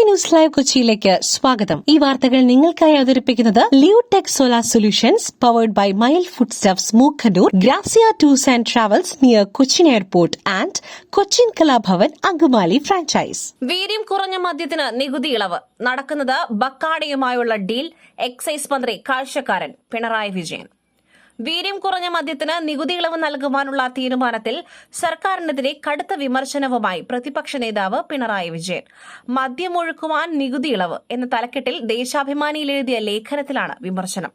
News live കൊച്ചിയിലേക്ക് സ്വാഗതം. ഈ വാർത്തകൾ നിങ്ങൾക്കായി അവതരിപ്പിക്കുന്നത് Leotech solar solutions powered by mile food stuffs Mookkannur, Grazia tours and travels near Cochin airport and Cochin Kalabhavan Angamaly franchise. വീര്യം കുറഞ്ഞ മദ്യത്തിന് നികുതി ഇളവ് നടക്കുന്നത് ബക്കാടിയുമായുള്ള ഡീൽ. എക്സൈസ് മന്ത്രി കാഴ്ചക്കാരൻ പിണറായി വിജയൻ. വീര്യം കുറഞ്ഞ മദ്യത്തിന് നികുതി ഇളവ് നൽകുവാനുള്ള തീരുമാനത്തിൽ സർക്കാരിനെതിരെ കടുത്ത വിമർശനവുമായി പ്രതിപക്ഷ നേതാവ് പിണറായി വിജയൻ. മദ്യമൊഴുക്കുവാൻ നികുതി ഇളവ് എന്ന തലക്കെട്ടിൽ ദേശാഭിമാനിയിൽ എഴുതിയ ലേഖനത്തിലാണ് വിമർശനം.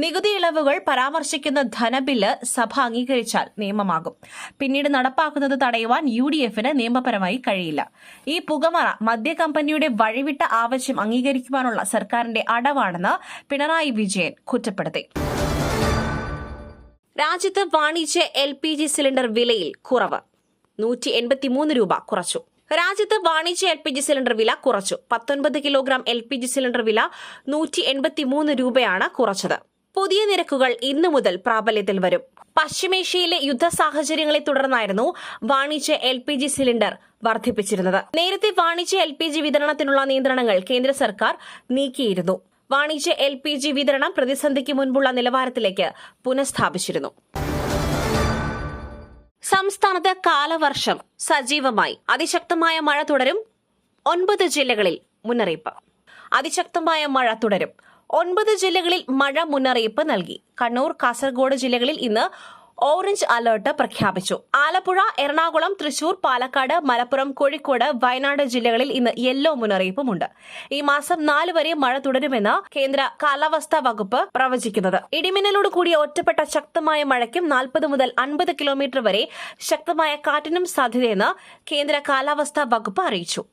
നികുതി ഇളവുകൾ പരാമർശിക്കുന്ന ധനബില്ല് സഭ അംഗീകരിച്ചാൽ നിയമമാകും. പിന്നീട് നടപ്പാക്കുന്നത് തടയുവാൻ UDFന് നിയമപരമായി കഴിയില്ല. ഈ പുകമറ മദ്യ കമ്പനിയുടെ വഴിവിട്ട ആവശ്യം അംഗീകരിക്കുവാനുള്ള സർക്കാരിന്റെ അടവാണെന്ന് പിണറായി വിജയൻ കുറ്റപ്പെടുത്തി. രാജ്യത്ത് വാണിജ്യ LPG സിലിണ്ടർ വിലയിൽ കുറവ്. 183 രൂപ കുറച്ചു. രാജ്യത്ത് വാണിജ്യ LPG സിലിണ്ടർ വില കുറച്ചു. 19 കിലോഗ്രാം LPG സിലിണ്ടർ വില 183 രൂപയാണ് കുറച്ചത്. പുതിയ നിരക്കുകൾ ഇന്നു മുതൽ പ്രാബല്യത്തിൽ വരും. പശ്ചിമേഷ്യയിലെ യുദ്ധ സാഹചര്യങ്ങളെ തുടർന്നായിരുന്നു വാണിജ്യ LPG സിലിണ്ടർ വർദ്ധിപ്പിച്ചിരുന്നത്. നേരത്തെ വാണിജ്യ LPG വിതരണത്തിനുള്ള നിയന്ത്രണങ്ങൾ കേന്ദ്ര സർക്കാർ നീക്കിയിരുന്നു. വാണിജ്യ LPG വിതരണം പ്രതിസന്ധിക്ക് മുൻപുള്ള നിലവാരത്തിലേക്ക് പുനഃസ്ഥാപിച്ചിരുന്നു. സംസ്ഥാനത്ത് കാലവർഷം സജീവമായി. അതിശക്തമായ മഴ തുടരും. 9 ജില്ലകളിൽ മുന്നറിയിപ്പ്. അതിശക്തമായ മഴ തുടരും. 9 ജില്ലകളിൽ മഴ മുന്നറിയിപ്പ് നൽകി. കണ്ണൂർ, കാസർഗോഡ് ജില്ലകളിൽ ഇന്ന് ഓറഞ്ച് അലർട്ട് പ്രഖ്യാപിച്ചു. ആലപ്പുഴ, എറണാകുളം, തൃശൂർ, പാലക്കാട്, മലപ്പുറം, കോഴിക്കോട്, വയനാട് ജില്ലകളിൽ ഇന്ന് യെല്ലോ മുന്നറിയിപ്പുമുണ്ട്. ഈ മാസം 4 വരെ മഴ തുടരുമെന്ന് കേന്ദ്ര കാലാവസ്ഥാ വകുപ്പ് പ്രവചിക്കുന്നത്. ഇടിമിന്നലോട് കൂടിയ ഒറ്റപ്പെട്ട ശക്തമായ മഴയ്ക്കും 40 മുതൽ 50 കിലോമീറ്റർ വരെ ശക്തമായ കാറ്റിനും സാധ്യതയെന്ന് കേന്ദ്ര കാലാവസ്ഥാ വകുപ്പ് അറിയിച്ചു.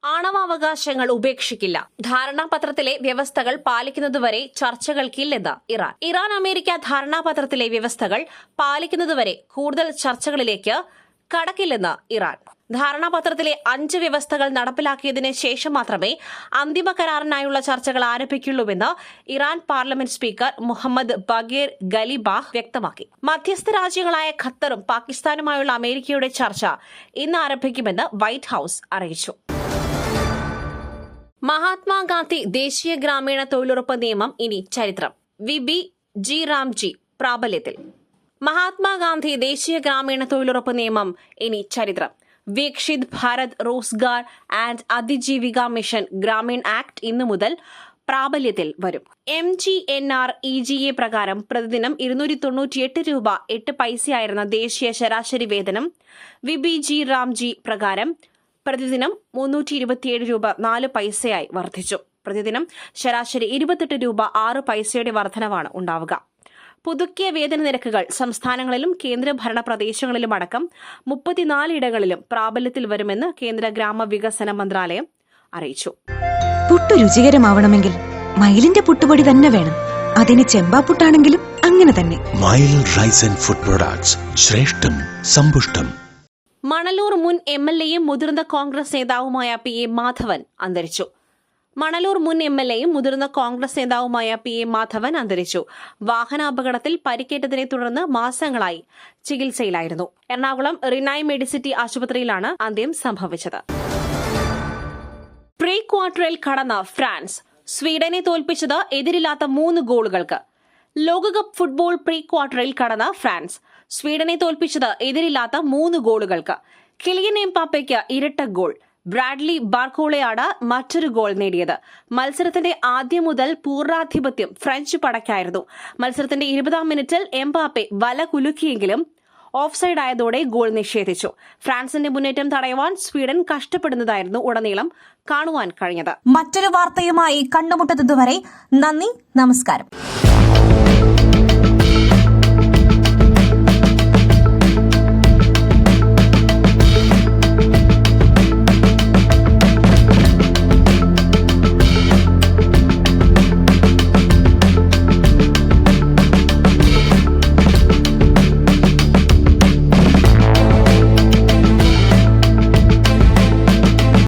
ആണവാവകാശങ്ങൾ ഉപേക്ഷിക്കില്ല. ധാരണാപത്രത്തിലെ വ്യവസ്ഥകൾ പാലിക്കുന്നതുവരെ ചർച്ചകൾക്കില്ലെന്ന് ഇറാൻ. ഇറാൻ-അമേരിക്ക ധാരണാപത്രത്തിലെ വ്യവസ്ഥകൾ പാലിക്കുന്നതുവരെ കൂടുതൽ ചർച്ചകളിലേക്ക് കടക്കില്ലെന്ന് ഇറാൻ. ധാരണാപത്രത്തിലെ 5 വ്യവസ്ഥകൾ നടപ്പിലാക്കിയതിന് ശേഷം മാത്രമേ അന്തിമ കരാറിനായുള്ള ചർച്ചകൾ ആരംഭിക്കുള്ളൂവെന്ന് Iran parliament speaker Mohammad Bagher Ghalibaf വ്യക്തമാക്കി. മധ്യസ്ഥ രാജ്യങ്ങളായ ഖത്തറും പാകിസ്ഥാനുമായുള്ള അമേരിക്കയുടെ ചർച്ച ഇന്ന് ആരംഭിക്കുമെന്ന് വൈറ്റ് ഹൌസ് അറിയിച്ചു. മഹാത്മാഗാന്ധി ദേശീയ ഗ്രാമീണ തൊഴിലുറപ്പ് നിയമം ഇനി ചരിത്രം. VBG റാംജി പ്രാബല്യത്തിൽ. മഹാത്മാഗാന്ധി ദേശീയ ഗ്രാമീണ തൊഴിലുറപ്പ് നിയമം ഇനി ചരിത്രം. Viksit Bharat Rozgar and Ajeevika mission Gramin act ഇന്നു മുതൽ പ്രാബല്യത്തിൽ വരും. MGNREGA പ്രകാരം പ്രതിദിനം 298 രൂപ 8 പൈസയായിരുന്ന ദേശീയ ശരാശരി വേതനം VBG റാംജി പ്രകാരം പ്രതിദിനം 327 രൂപ 4 പൈസയായി വർദ്ധിച്ചു. പ്രതിദിനം ശരാശരി 28 രൂപ 6 പൈസയുടെ വർധനവാണ് ഉണ്ടാവുക. പുതുക്കിയ വേതന നിരക്കുകൾ സംസ്ഥാനങ്ങളിലും കേന്ദ്രഭരണ പ്രദേശങ്ങളിലും അടക്കം 34 ഇടങ്ങളിലും പ്രാബല്യത്തിൽ വരുമെന്ന് കേന്ദ്ര ഗ്രാമവികസന മന്ത്രാലയം അറിയിച്ചു. പുട്ടു രുചികരമാവണമെങ്കിൽ മയിലിന്റെ പുട്ടുപൊടി തന്നെ വേണം. അതിന് ചെമ്പാപ്പുട്ടാണെങ്കിലും അങ്ങനെ തന്നെ. മയിൽ റൈസ് ആൻഡ് ഫുഡ് പ്രൊഡക്ട്സ്, ശ്രേഷ്ഠം സമ്പുഷ്ടം. മണലൂർ മുൻ MLAയും മുതിർന്ന കോൺഗ്രസ് നേതാവുമായ PA മാധവൻ അന്തരിച്ചു. മണലൂർ മുൻ MLAയും മുതിർന്ന കോൺഗ്രസ് നേതാവുമായ PA മാധവൻ അന്തരിച്ചു. വാഹനാപകടത്തിൽ പരിക്കേറ്റതിനെ തുടർന്ന് മാസങ്ങളായി ചികിത്സയിലായിരുന്നു. എറണാകുളം റിനായ് മെഡിസിറ്റി ആശുപത്രിയിലാണ് അന്ത്യം സംഭവിച്ചത്. പ്രീ ക്വാർട്ടറിൽ കടന്ന ഫ്രാൻസ് സ്വീഡനെ തോൽപ്പിച്ചത് എതിരില്ലാത്ത 3 ഗോളുകൾക്ക്. ലോകകപ്പ് ഫുട്ബോൾ പ്രീ ക്വാർട്ടറിൽ കടന്ന ഫ്രാൻസ് സ്വീഡനെ തോൽപ്പിച്ചത് എതിരില്ലാത്ത 3 ഗോളുകൾക്ക്. കിലിയൻ എംബാപ്പയ്ക്ക് ഇരട്ട ഗോൾ. ബ്രാഡ്ലി ബാർക്കോളയാണ് മറ്റൊരു ഗോൾ നേടിയത്. മത്സരത്തിന്റെ ആദ്യം മുതൽ പൂർണ്ണാധിപത്യം ഫ്രഞ്ച് പടയ്ക്കായിരുന്നു. മത്സരത്തിന്റെ 20-ാം മിനിറ്റിൽ എംബാപ്പെ വല കുലുക്കിയെങ്കിലും ഓഫ്സൈഡ് ആയതോടെ ഗോൾ നിഷേധിച്ചു. ഫ്രാൻസിന്റെ മുന്നേറ്റം തടയുവാൻ സ്വീഡൻ കഷ്ടപ്പെടുന്നതായിരുന്നു ഉടനീളം കാണുവാൻ കഴിഞ്ഞത്. മറ്റൊരു വാർത്തയുമായി കണ്ടുമുട്ടുന്നതുവരെ നന്ദി, നമസ്കാരം.